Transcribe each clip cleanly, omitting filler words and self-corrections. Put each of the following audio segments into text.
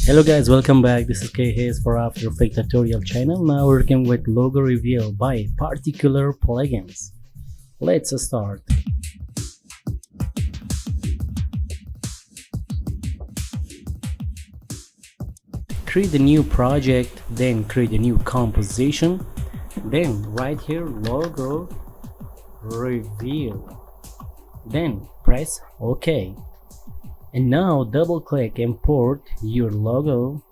Hello guys, welcome back. This is K Hayes for After Effects tutorial channel. Now working with logo reveal by particular plugins. Let's start. Create a new project, then create a new composition, then right here logo reveal, then press OK. And now double click import your logo.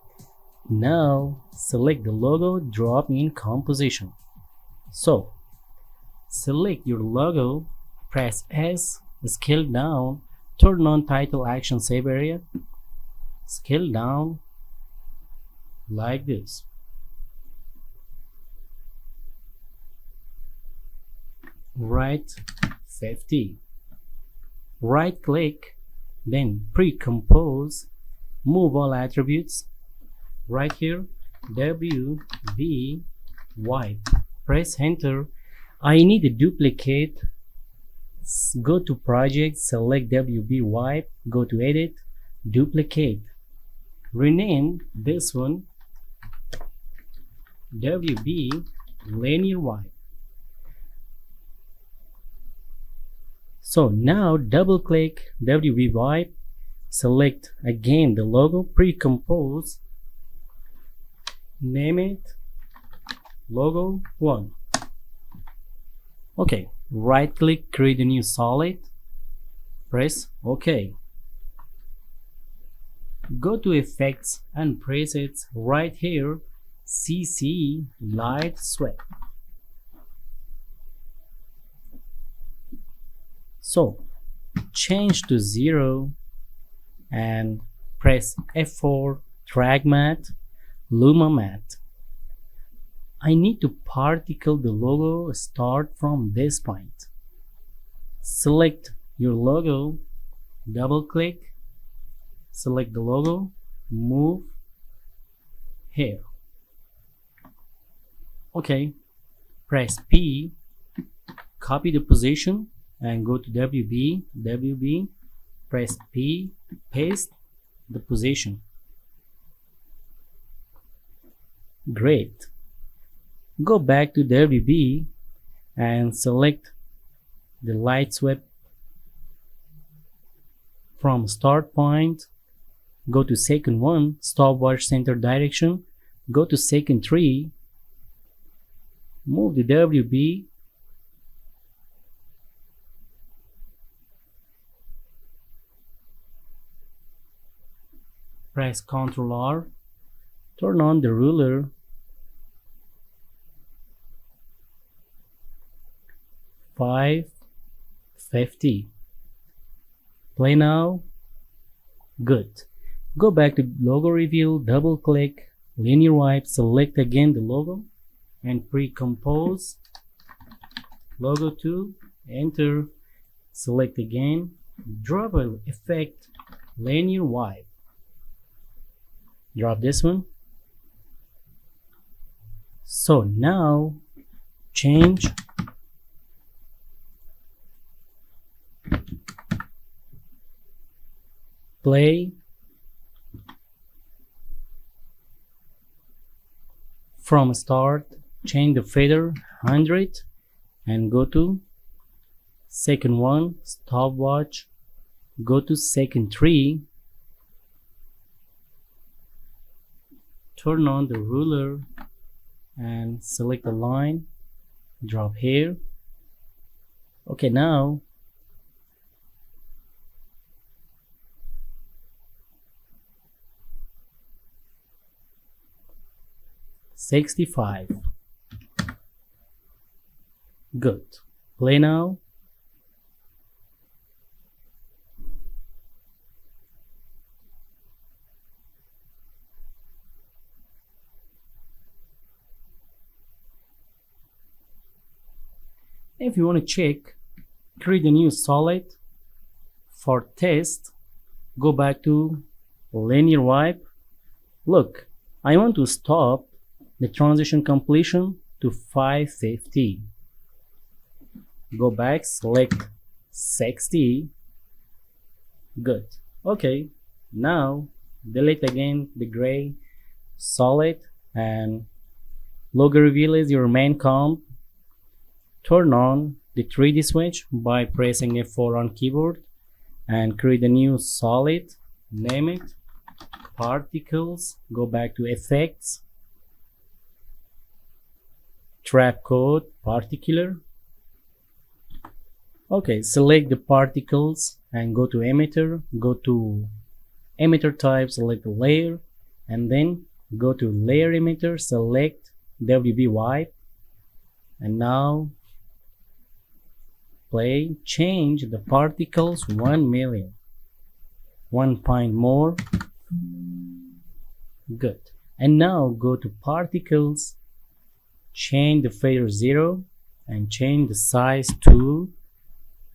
Now select the logo drop in composition. So select your logo, press S, scale down, turn on title action save area, scale down like this. Right 50. Right click, then pre-compose, move all attributes, right here WB wipe, press enter. I need a duplicate. Go to project, select WB wipe, go to edit, duplicate, rename this one WB linear wipe. So now double click WB wipe, select again the logo, pre-compose, name it logo 1. Okay, right click, create a new solid, press OK. Go to effects and presets, right here CC light sweep. So change to 0 and press F4, drag matte, Luma matte. I need to particle the logo start from this point. Select your logo, double click, select the logo, move here. Okay, press P, copy the position and go to WB, press P, paste the position. Great. Go back to WB and select the light sweep from start point. Go to second 1, stopwatch center direction. Go to second 3, move the WB, press Ctrl R, turn on the ruler, $5.50. Play now. Good. Go back to logo reveal, double click, linear wipe, select again the logo and pre-compose, logo 2, enter, select again, drop effect, linear wipe. Drop this one. So now change play from start, change the fader 100 and go to second 1, stopwatch, go to second 3, turn on the ruler and select the line, drop here. Okay, now $65. Good. Play now. If you want to check, create a new solid. For test, go back to linear wipe. Look, I want to stop the transition completion to 550. Go back, select 60. Good. Okay, now delete again the gray solid, and logo reveal is your main comp. Turn on the 3D switch by pressing F4 on keyboard and create a new solid, name it particles, go back to effects, trap code particular. Okay, select the particles and go to emitter, go to emitter type, select the layer, and then go to layer emitter, select WB wipe, and now play, change the particles 1 million, 1 point more. Good. And now go to particles, change the fader 0 and change the size 2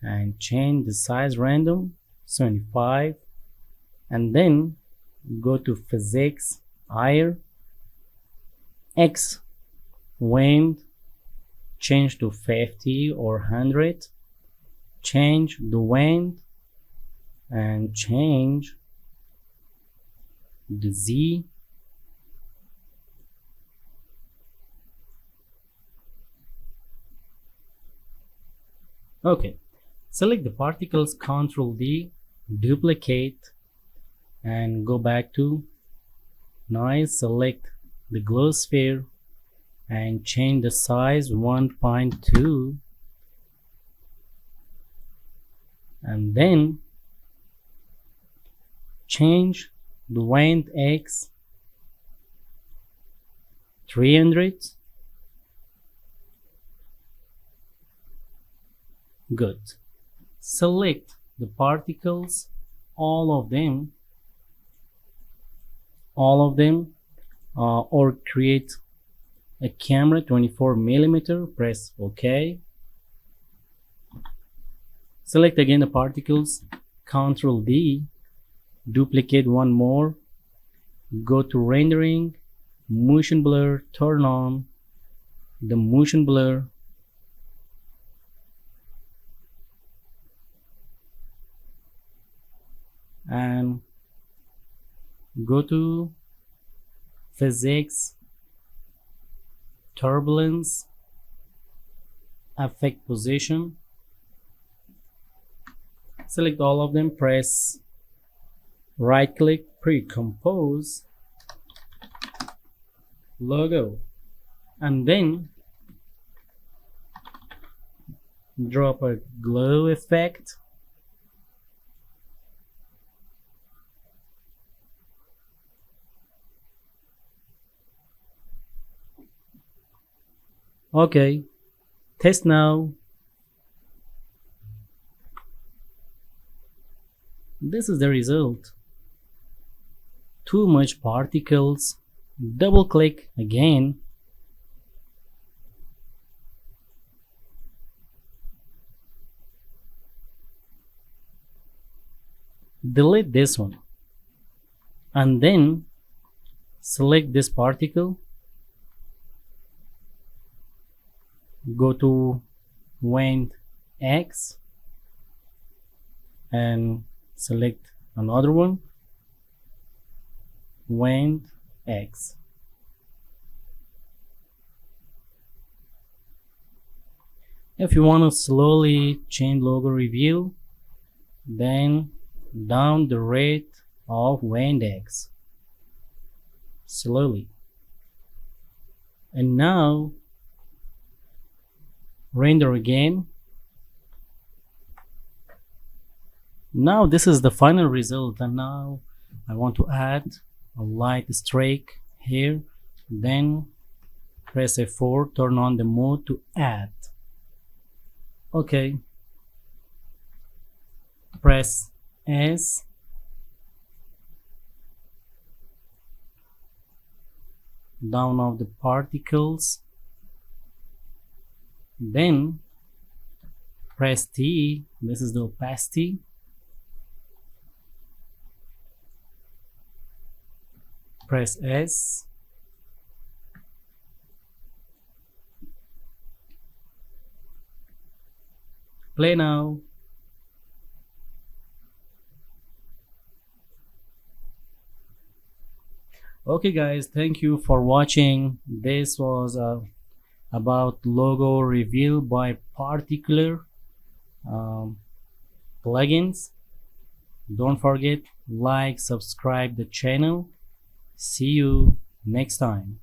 and change the size random 75, and then go to physics, air, X wind, change to 50 or 100, change the wind and change the Z. Okay, select the particles, Ctrl D, duplicate, and go back to noise, select the glow sphere and change the size 1.2, and then change the wind X 300. Good. Select the particles, all of them, or create a camera 24mm, press OK. Select again the particles, Ctrl D, duplicate one more, go to rendering, motion blur, turn on the motion blur, and go to physics, turbulence, affect position, select all of them, press right click, pre-compose logo, and then drop a glow effect. Okay, test now. This is the result. Too much particles. Double click again. Delete this one. And then select this particle. Go to wind X and select another one, wind X. If you want to slowly change logo reveal, then down the rate of wind X slowly. And now render again. Now this is the final result, and now I want to add a light streak here, then press F4, turn on the mode to add. Okay, press S, down of the particles, then press T, this is the opacity, press S, play now. Okay guys, thank you for watching. This was about logo reveal by particular um, plugins. Don't forget, like, subscribe the channel. See you next time.